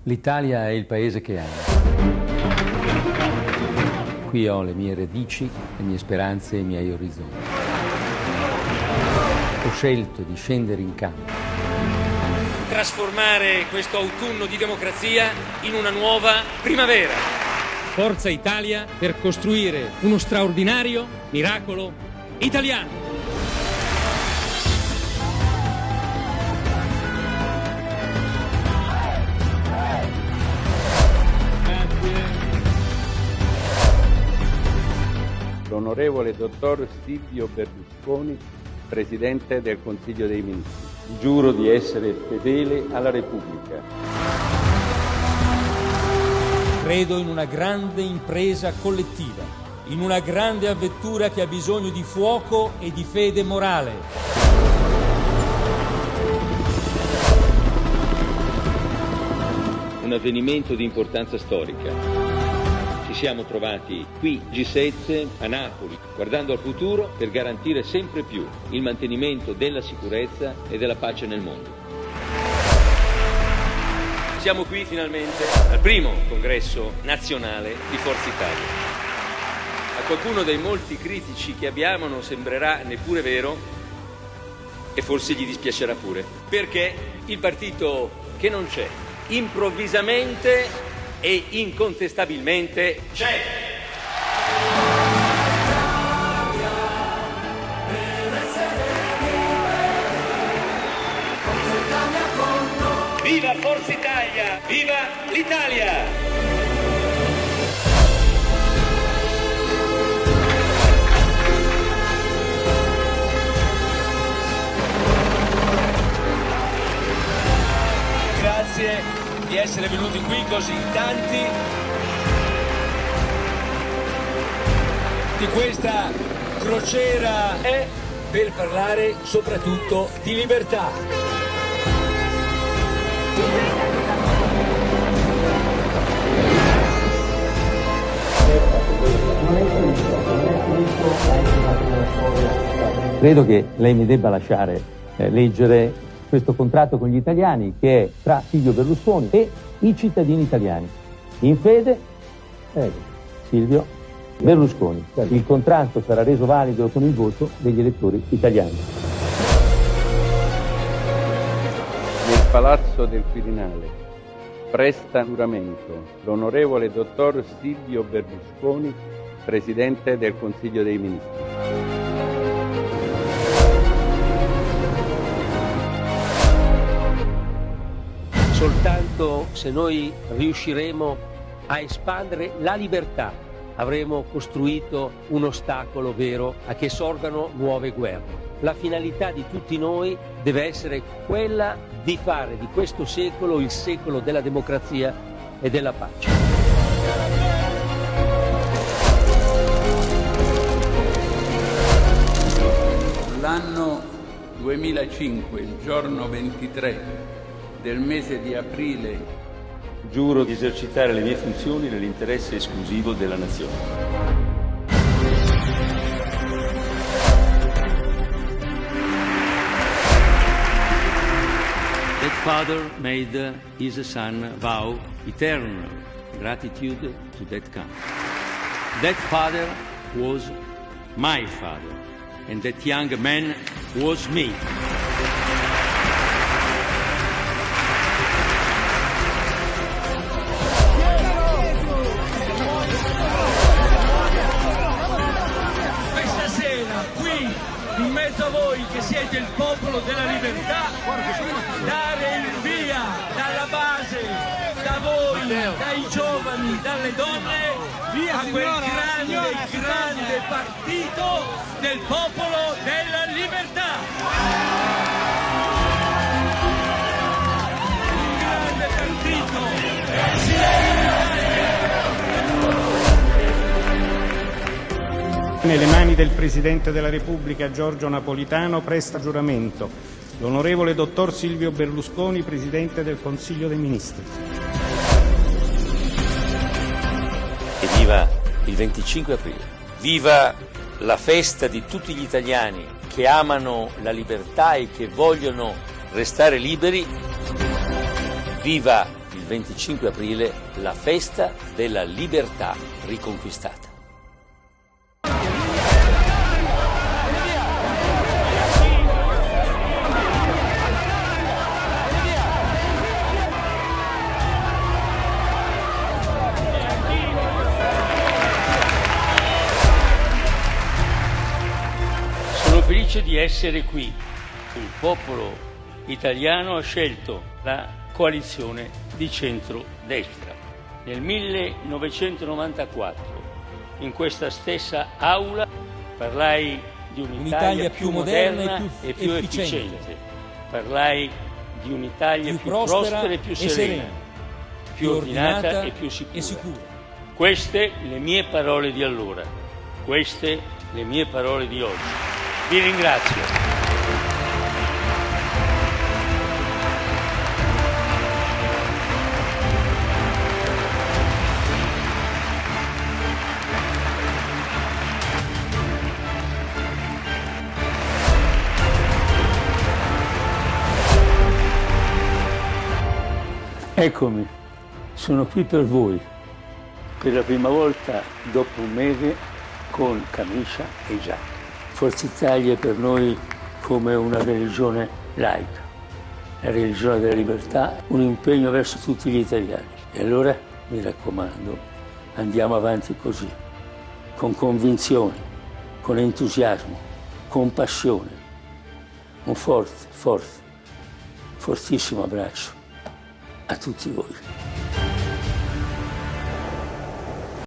L'Italia è il paese che amo. Qui ho le mie radici, le mie speranze e i miei orizzonti. Ho scelto di scendere in campo. Trasformare questo autunno di democrazia in una nuova primavera. Forza Italia per costruire uno straordinario miracolo italiano. L'onorevole dottor Silvio Berlusconi, Presidente del Consiglio dei Ministri. Giuro di essere fedele alla Repubblica. Credo in una grande impresa collettiva, in una grande avventura che ha bisogno di fuoco e di fede morale. Un avvenimento di importanza storica. Ci siamo trovati qui, G7, a Napoli, guardando al futuro per garantire sempre più il mantenimento della sicurezza e della pace nel mondo. Siamo qui finalmente al primo congresso nazionale di Forza Italia. A qualcuno dei molti critici che abbiamo non sembrerà neppure vero e forse gli dispiacerà pure, perché il partito che non c'è, improvvisamente e incontestabilmente c'è. Viva Forza Italia! Viva l'Italia! Grazie di essere venuti qui così tanti, di questa crociera è per parlare soprattutto di libertà. Credo che lei mi debba lasciare leggere questo contratto con gli italiani che è tra Silvio Berlusconi e i cittadini italiani. In fede, Silvio Berlusconi. Il contratto sarà reso valido con il voto degli elettori italiani. Nel Palazzo del Quirinale presta giuramento l'onorevole dottor Silvio Berlusconi, Presidente del Consiglio dei Ministri. Soltanto se noi riusciremo a espandere la libertà, avremo costruito un ostacolo vero a che sorgano nuove guerre. La finalità di tutti noi deve essere quella di fare di questo secolo il secolo della democrazia e della pace. L'anno 2005, il giorno 23 del mese di aprile, Giuro di esercitare le mie funzioni nell'interesse esclusivo della nazione. That father made his son vow eternal gratitude to that country. That father was my father, and that young man was me. In mezzo a voi che siete il popolo della libertà, dare il via dalla base, da voi, dai giovani, dalle donne, a quel grande partito del popolo della libertà. Un grande partito. Nelle mani del Presidente della Repubblica Giorgio Napolitano presta giuramento l'onorevole dottor Silvio Berlusconi, Presidente del Consiglio dei Ministri. E viva il 25 aprile, viva la festa di tutti gli italiani che amano la libertà e che vogliono restare liberi, viva il 25 aprile la festa della libertà riconquistata. Sono felice di essere qui. Il popolo italiano ha scelto la coalizione di centro-destra. Nel 1994, in questa stessa aula, parlai di un'Italia più moderna e più efficiente. Parlai di un'Italia più prospera e più serena, più ordinata e più sicura. Queste le mie parole di allora, queste le mie parole di oggi. Vi ringrazio. Eccomi, sono qui per voi, per la prima volta dopo un mese con camicia e giacca. Forza Italia è per noi come una religione laica, la religione della libertà, un impegno verso tutti gli italiani. E allora, mi raccomando, andiamo avanti così, con convinzione, con entusiasmo, con passione. Un fortissimo abbraccio a tutti voi.